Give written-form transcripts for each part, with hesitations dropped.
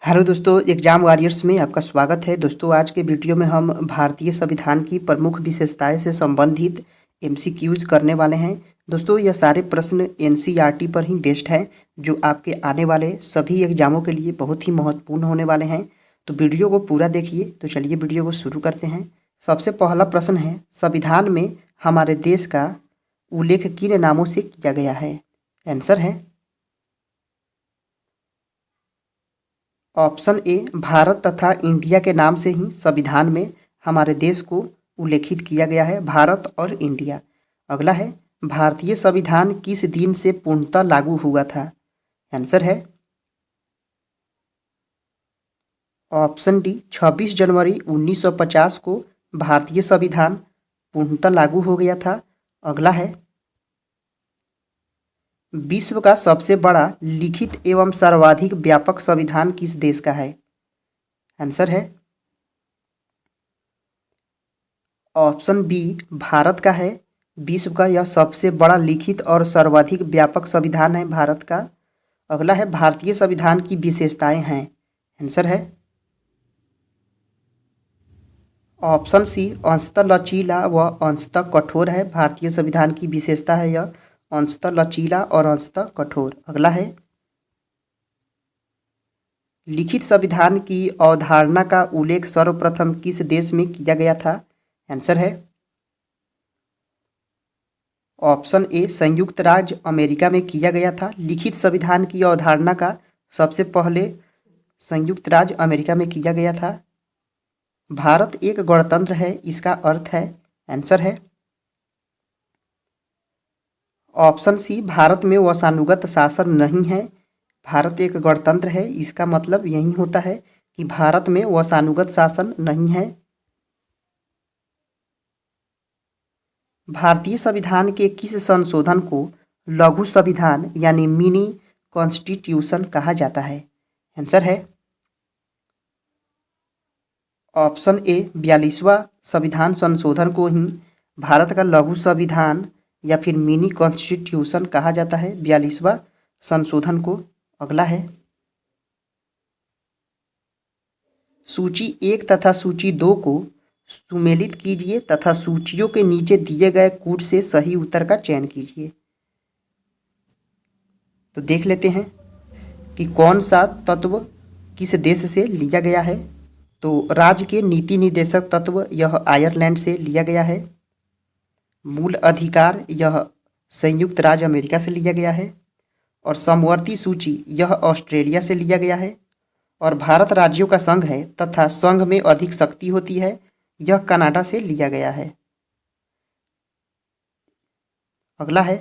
Hello दोस्तों, exam warriors में आपका स्वागत है। दोस्तों, आज के वीडियो में हम भारतीय संविधान की प्रमुख विशेषताएं से संबंधित एमसीक्यूज करने वाले हैं। दोस्तों, यह सारे प्रश्न एनसीईआरटी पर ही बेस्ड है, जो आपके आने वाले सभी एग्जामों के लिए बहुत ही महत्वपूर्ण होने वाले हैं। तो वीडियो को पूरा देखिए। तो चलिए वीडियो को शुरू करते हैं। सबसे पहला प्रश्न है, संविधान में हमारे देश का उल्लेख किन नामों से किया गया है? आंसर है ऑप्शन ए, भारत तथा इंडिया के नाम से ही संविधान में हमारे देश को उल्लेखित किया गया है, भारत और इंडिया। अगला है, भारतीय संविधान किस दिन से पूर्णतः लागू हुआ था? आंसर है ऑप्शन डी, 26 जनवरी 1950 को भारतीय संविधान पूर्णतः लागू हो गया था। अगला है, विश्व का सबसे बड़ा लिखित एवं सर्वाधिक व्यापक संविधान किस देश का है? आंसर है ऑप्शन बी, भारत का है। विश्व का यह सबसे बड़ा लिखित और सर्वाधिक व्यापक संविधान है भारत का। अगला है, भारतीय संविधान की विशेषताएं हैं। आंसर है ऑप्शन सी, अंशतः लचीला व अंशतः कठोर है। भारतीय संविधान की विशेषता है यह अंशतः लचीला और अंशतः कठोर। अगला है, लिखित संविधान की अवधारणा का उल्लेख सर्वप्रथम किस देश में किया गया था? आंसर है ऑप्शन ए, संयुक्त राज्य अमेरिका में किया गया था। लिखित संविधान की अवधारणा का सबसे पहले संयुक्त राज्य अमेरिका में किया गया था। भारत एक गणतंत्र है, इसका अर्थ है, आंसर है ऑप्शन सी, भारत में वंशानुगत शासन नहीं है। भारत एक गणतंत्र है, इसका मतलब यही होता है कि भारत में वंशानुगत शासन नहीं है। भारतीय संविधान के किस संशोधन को लघु संविधान यानी मिनी कॉन्स्टिट्यूशन कहा जाता है? आंसर है ऑप्शन ए, 42वां संविधान संशोधन को ही भारत का लघु संविधान या फिर मिनी कॉन्स्टिट्यूशन कहा जाता है, 42वां संशोधन को। अगला है, सूची 1 तथा सूची 2 को सुमेलित कीजिए तथा सूचियों के नीचे दिए गए कूट से सही उत्तर का चयन कीजिए। तो देख लेते हैं कि कौन सा तत्व किस देश से लिया गया है। तो राज्य के नीति निर्देशक तत्व यह आयरलैंड से लिया गया है। मूल अधिकार यह संयुक्त राज्य अमेरिका से लिया गया है। और समवर्ती सूची यह ऑस्ट्रेलिया से लिया गया है। और भारत राज्यों का संघ है तथा संघ में अधिक शक्ति होती है, यह कनाडा से लिया गया है। अगला है,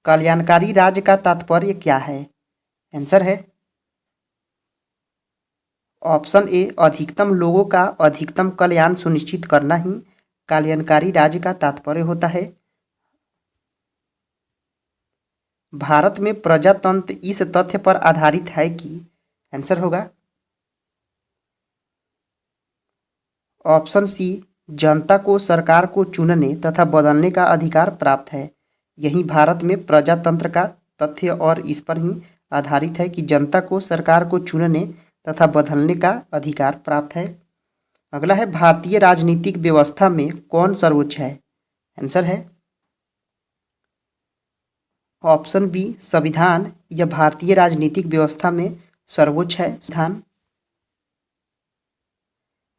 कल्याणकारी राज्य का तात्पर्य क्या है? आंसर है ऑप्शन ए, अधिकतम लोगों का अधिकतम कल्याण सुनिश्चित करना ही कल्याणकारी राज्य का तात्पर्य होता है। भारत में प्रजातंत्र इस तथ्य पर आधारित है कि, आंसर होगा ऑप्शन सी, जनता को सरकार को चुनने तथा बदलने का अधिकार प्राप्त है। यही भारत में प्रजातंत्र का तथ्य और इस पर ही आधारित है कि जनता को सरकार को चुनने तथा बदलने का अधिकार प्राप्त है। अगला है, भारतीय राजनीतिक व्यवस्था में कौन सर्वोच्च है? आंसर है ऑप्शन बी, संविधान। यह भारतीय राजनीतिक व्यवस्था में सर्वोच्च है, संविधान।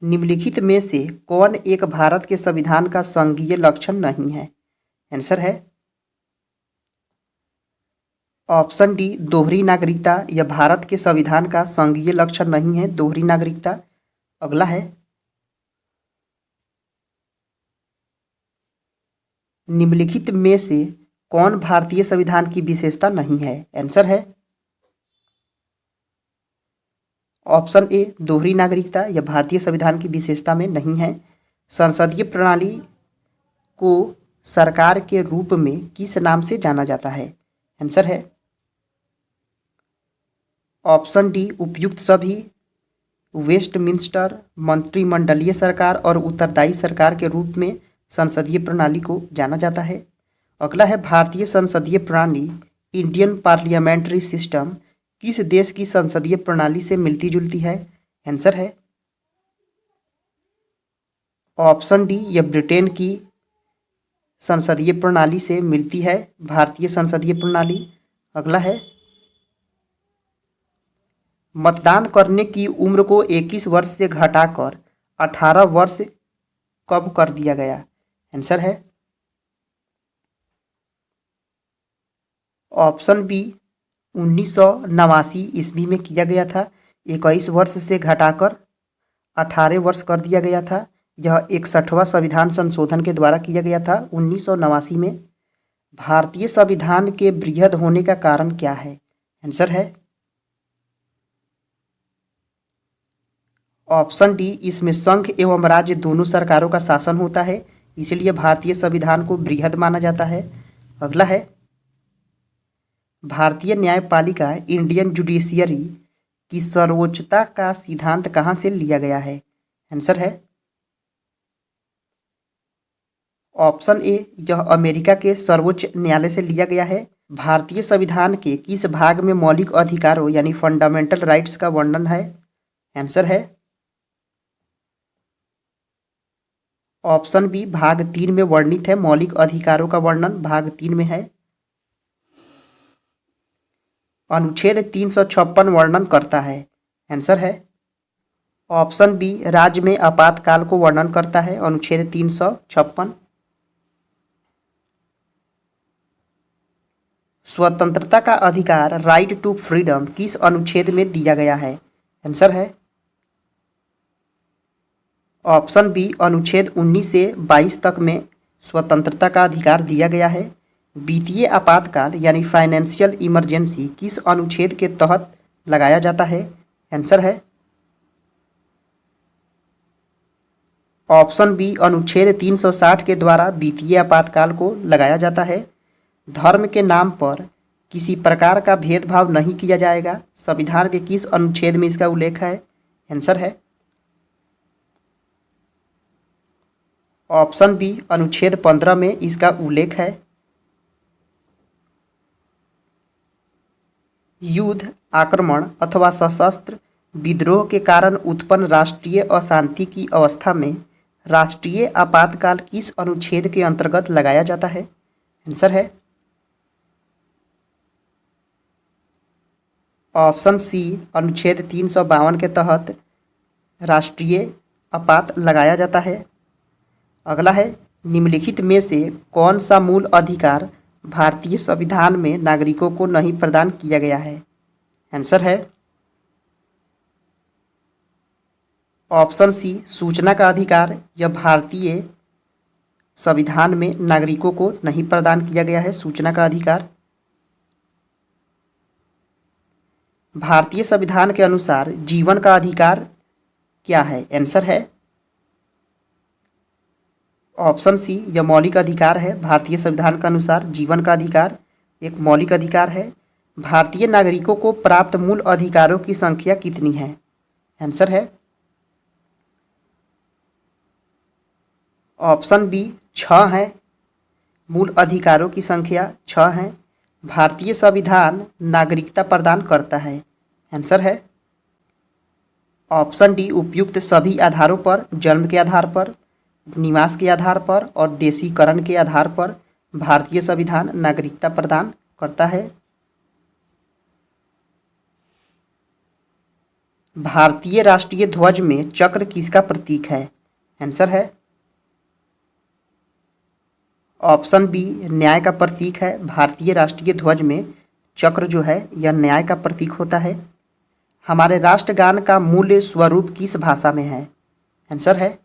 निम्नलिखित में से कौन एक भारत के संविधान का संघीय लक्षण नहीं है? आंसर है ऑप्शन डी, दोहरी नागरिकता। यह भारत के संविधान का संघीय लक्षण नहीं है, दोहरी नागरिकता। अगला है, निम्नलिखित में से कौन भारतीय संविधान की विशेषता नहीं है? आंसर है ऑप्शन ए, दोहरी नागरिकता। यह भारतीय संविधान की विशेषता में नहीं है। संसदीय प्रणाली को सरकार के रूप में किस नाम से जाना जाता है? आंसर है ऑप्शन डी, उपयुक्त सभी, वेस्टमिंस्टर, मंत्रिमंडलीय सरकार और उत्तरदायी सरकार के रूप में संसदीय प्रणाली को जाना जाता है। अगला है, भारतीय संसदीय प्रणाली इंडियन पार्लियामेंट्री सिस्टम किस देश की संसदीय प्रणाली से मिलती जुलती है? आंसर है ऑप्शन डी, यह ब्रिटेन की संसदीय प्रणाली से मिलती है, भारतीय संसदीय प्रणाली। अगला है, मतदान करने की उम्र को 21 वर्ष से घटाकर 18 वर्ष कब कर दिया गया? आंसर है ऑप्शन बी, 1989 ईस्वी में किया गया था। 21 वर्ष से घटाकर 18 वर्ष कर दिया गया था। यह 61वां संविधान संशोधन के द्वारा किया गया था 1989 में। भारतीय संविधान के वृहद होने का कारण क्या है? आंसर है ऑप्शन डी, इसमें संघ एवं राज्य दोनों सरकारों का शासन होता है, इसलिए भारतीय संविधान को वृहद माना जाता है। अगला है, भारतीय न्यायपालिका इंडियन जुडिशियरी की सर्वोच्चता का सिद्धांत कहाँ से लिया गया है? आंसर है ऑप्शन ए, यह अमेरिका के सर्वोच्च न्यायालय से लिया गया है। भारतीय संविधान के किस भाग में मौलिक अधिकारों यानी फंडामेंटल राइट्स का वर्णन है? आंसर है ऑप्शन बी, भाग 3 में वर्णित है। मौलिक अधिकारों का वर्णन भाग 3 में है। अनुच्छेद 356 वर्णन करता है। आंसर है ऑप्शन बी, राज्य में आपातकाल को वर्णन करता है अनुच्छेद 356। स्वतंत्रता का अधिकार राइट टू फ्रीडम किस अनुच्छेद में दिया गया है? आंसर है ऑप्शन बी, अनुच्छेद 19 से 22 तक में स्वतंत्रता का अधिकार दिया गया है। वित्तीय आपातकाल यानी फाइनेंशियल इमरजेंसी किस अनुच्छेद के तहत लगाया जाता है? आंसर है ऑप्शन बी, अनुच्छेद 360 के द्वारा वित्तीय आपातकाल को लगाया जाता है। धर्म के नाम पर किसी प्रकार का भेदभाव नहीं किया जाएगा, संविधान के किस अनुच्छेद में इसका उल्लेख है? आंसर है ऑप्शन बी, अनुच्छेद 15 में इसका उल्लेख है। युद्ध, आक्रमण अथवा सशस्त्र विद्रोह के कारण उत्पन्न राष्ट्रीय अशांति की अवस्था में राष्ट्रीय आपातकाल किस अनुच्छेद के अंतर्गत लगाया जाता है? आंसर है ऑप्शन सी, अनुच्छेद 352 के तहत राष्ट्रीय आपात लगाया जाता है। अगला है, निम्नलिखित में से कौन सा मूल अधिकार भारतीय संविधान में नागरिकों को नहीं प्रदान किया गया है? आंसर है ऑप्शन सी, सूचना का अधिकार। यह भारतीय संविधान में नागरिकों को नहीं प्रदान किया गया है सूचना का अधिकार। भारतीय संविधान के अनुसार जीवन का अधिकार क्या है? आंसर है ऑप्शन सी, यह मौलिक अधिकार है। भारतीय संविधान के अनुसार जीवन का अधिकार एक मौलिक अधिकार है। भारतीय नागरिकों को प्राप्त मूल अधिकारों की संख्या कितनी है? आंसर है ऑप्शन बी, 6 है। मूल अधिकारों की संख्या 6 है। भारतीय संविधान नागरिकता प्रदान करता है। आंसर है ऑप्शन डी, उपयुक्त सभी आधारों पर, जन्म के आधार पर, निवास के आधार पर और देशीकरण के आधार पर भारतीय संविधान नागरिकता प्रदान करता है। भारतीय राष्ट्रीय ध्वज में चक्र किसका प्रतीक है? आंसर है ऑप्शन बी, न्याय का प्रतीक है। भारतीय राष्ट्रीय ध्वज में चक्र जो है यह न्याय का प्रतीक होता है। हमारे राष्ट्रगान का मूल स्वरूप किस भाषा में है? आंसर है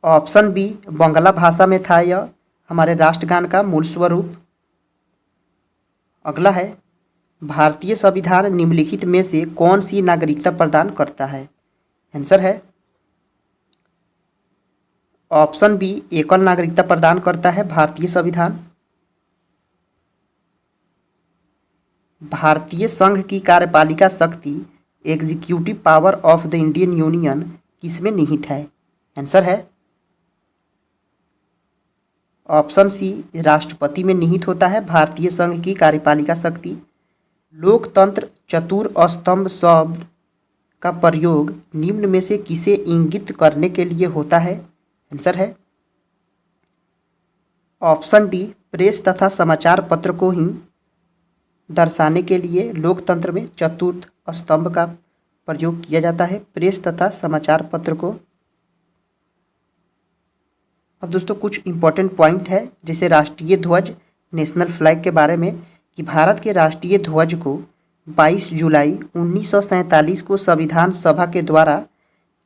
ऑप्शन बी, बंगला भाषा में था यह हमारे राष्ट्रगान का मूल स्वरूप। अगला है, भारतीय संविधान निम्नलिखित में से कौन सी नागरिकता प्रदान करता है? आंसर है ऑप्शन बी, एकल नागरिकता प्रदान करता है भारतीय संविधान। भारतीय संघ की कार्यपालिका शक्ति executive power of the Indian union किसमें निहित है? आंसर है ऑप्शन सी, राष्ट्रपति में निहित होता है भारतीय संघ की कार्यपालिका शक्ति। लोकतंत्र चतुर स्तंभ शब्द का प्रयोग निम्न में से किसे इंगित करने के लिए होता है? आंसर है ऑप्शन डी, प्रेस तथा समाचार पत्र को ही दर्शाने के लिए लोकतंत्र में चतुर्थ स्तंभ का प्रयोग किया जाता है, प्रेस तथा समाचार पत्र को। अब दोस्तों कुछ इंपॉर्टेंट पॉइंट है जैसे राष्ट्रीय ध्वज, नेशनल फ्लैग के बारे में कि भारत के राष्ट्रीय ध्वज को 22 जुलाई 1947 को संविधान सभा के द्वारा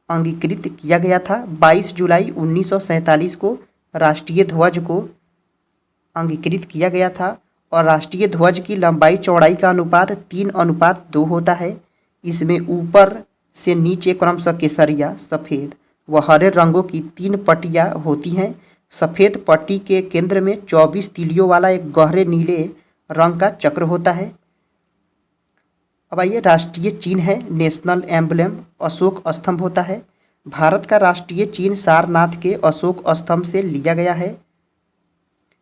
अंगीकृत किया गया था। 22 जुलाई 1947 को राष्ट्रीय ध्वज को अंगीकृत किया गया था और राष्ट्रीय ध्वज की लंबाई चौड़ाई का अनुपात 3:2 होता है। इसमें ऊपर से नीचे क्रमशः केसरिया, सफ़ेद व हरे रंगों की 3 पट्टियाँ होती हैं। सफ़ेद पट्टी के केंद्र में 24 तीलियों वाला एक गहरे नीले रंग का चक्र होता है। अब आइए, राष्ट्रीय चिन्ह है नेशनल एम्बलम, अशोक स्तंभ होता है। भारत का राष्ट्रीय चिन्ह सारनाथ के अशोक स्तंभ से लिया गया है।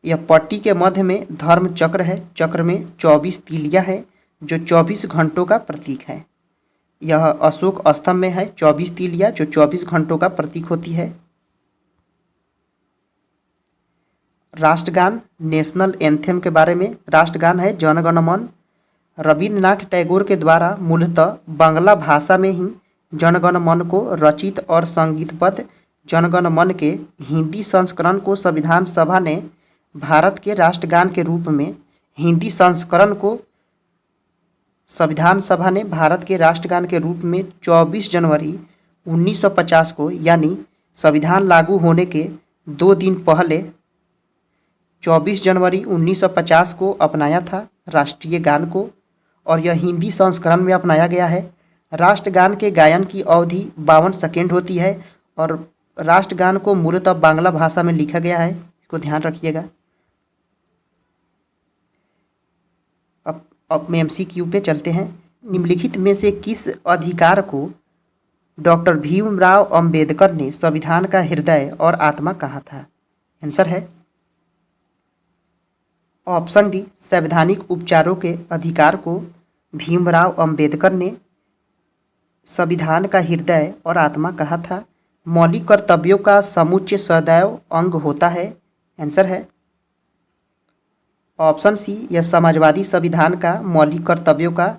यह पट्टी के मध्य में धर्म चक्र है। चक्र में 24 तीलियां हैं जो 24 घंटों का प्रतीक है। यह अशोक स्तंभ में है 24 तीलियां जो 24 घंटों का प्रतीक होती है। राष्ट्रगान, नेशनल एंथेम के बारे में, राष्ट्रगान है जन गण मन। रविन्द्रनाथ टैगोर के द्वारा मूलतः बांग्ला भाषा में ही जन गण मन को रचित और संगीतबद्ध जन गण मन के हिंदी संस्करण को संविधान सभा ने भारत के राष्ट्रगान के रूप में, हिंदी संस्करण को संविधान सभा ने भारत के राष्ट्रगान के रूप में 24 जनवरी 1950 को, यानी संविधान लागू होने के 2 दिन पहले 24 जनवरी 1950 को अपनाया था राष्ट्रीय गान को, और यह हिंदी संस्करण में अपनाया गया है। राष्ट्रगान के गायन की अवधि 52 सेकेंड होती है और राष्ट्रगान को मूलतः बांग्ला भाषा में लिखा गया है, इसको ध्यान रखिएगा। अब में MCQ पे चलते हैं। निम्नलिखित में से किस अधिकार को डॉक्टर भीमराव अंबेडकर ने संविधान का हृदय और आत्मा कहा था? आंसर है ऑप्शन डी, संवैधानिक उपचारों के अधिकार को भीमराव अंबेडकर ने संविधान का हृदय और आत्मा कहा था। मौलिक कर्तव्यों का समुच्चय सदैव अंग होता है। आंसर है ऑप्शन सी, यह समाजवादी संविधान का मौलिक कर्तव्यों का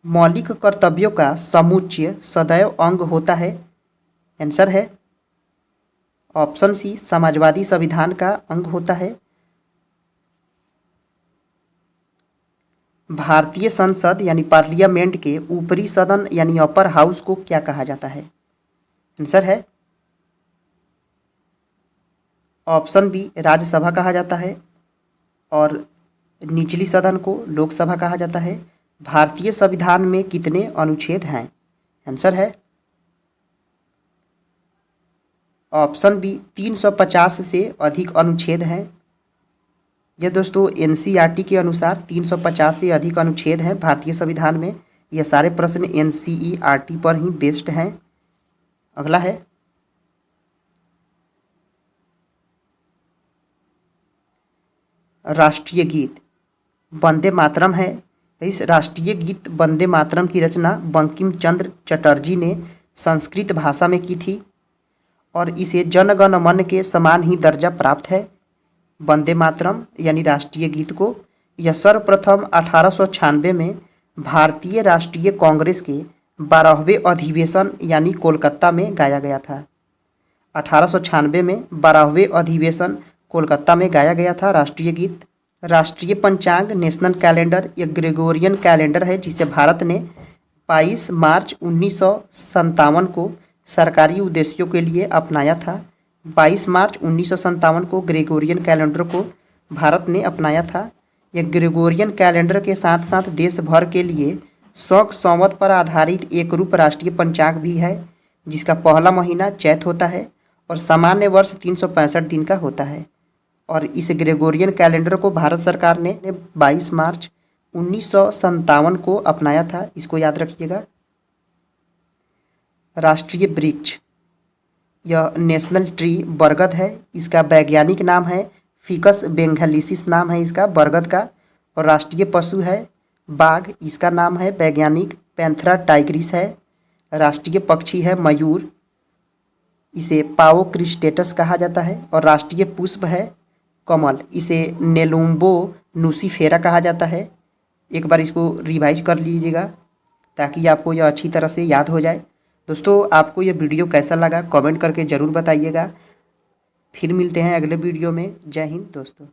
मौलिक कर्तव्यों का समुच्चय सदैव अंग होता है। आंसर है ऑप्शन सी, समाजवादी संविधान का अंग होता है। भारतीय संसद यानी पार्लियामेंट के ऊपरी सदन यानी अपर हाउस को क्या कहा जाता है? आंसर है ऑप्शन बी, राज्यसभा कहा जाता है और निचली सदन को लोकसभा कहा जाता है। भारतीय संविधान में कितने अनुच्छेद हैं? आंसर है ऑप्शन बी, 350 से अधिक अनुच्छेद हैं। यह दोस्तों NCERT के अनुसार 350 से अधिक अनुच्छेद हैं भारतीय संविधान में। यह सारे प्रश्न NCERT पर ही बेस्ड हैं। अगला है राष्ट्रीय गीत वंदे मातरम है। इस राष्ट्रीय गीत वंदे मातरम की रचना बंकिम चंद्र चटर्जी ने संस्कृत भाषा में की थी और इसे जन गण मन के समान ही दर्जा प्राप्त है। वंदे मातरम यानी राष्ट्रीय गीत को यह सर्वप्रथम 1896 में भारतीय राष्ट्रीय कांग्रेस के 12वें अधिवेशन यानी कोलकाता में गाया गया था। 1896 में 12वें अधिवेशन कोलकाता में गाया गया था राष्ट्रीय गीत। राष्ट्रीय पंचांग नेशनल कैलेंडर या ग्रेगोरियन कैलेंडर है जिसे भारत ने 22 मार्च 1957 को सरकारी उद्देश्यों के लिए अपनाया था। 22 मार्च 1957 को ग्रेगोरियन कैलेंडर को भारत ने अपनाया था। यह ग्रेगोरियन कैलेंडर के साथ साथ देश भर के लिए शक संवत पर आधारित एक रूप राष्ट्रीय पंचांग भी है जिसका पहला महीना चैत होता है और सामान्य वर्ष 365 दिन का होता है। और इस ग्रेगोरियन कैलेंडर को भारत सरकार ने 22 मार्च 1957 को अपनाया था, इसको याद रखिएगा। राष्ट्रीय वृक्ष यह नेशनल ट्री बरगद है। इसका वैज्ञानिक नाम है फिकस बेंगालिसिस नाम है इसका बरगद का। और राष्ट्रीय पशु है बाघ, इसका नाम है वैज्ञानिक पैंथेरा टाइग्रिस है। राष्ट्रीय पक्षी है मयूर, इसे पाओ क्रिस्टेटस कहा जाता है। और राष्ट्रीय पुष्प है कमल, इसे नेलुम्बो नूसीफेरा कहा जाता है। एक बार इसको रिवाइज कर लीजिएगा ताकि आपको यह अच्छी तरह से याद हो जाए। दोस्तों आपको यह वीडियो कैसा लगा कमेंट करके ज़रूर बताइएगा। फिर मिलते हैं अगले वीडियो में। जय हिंद दोस्तों।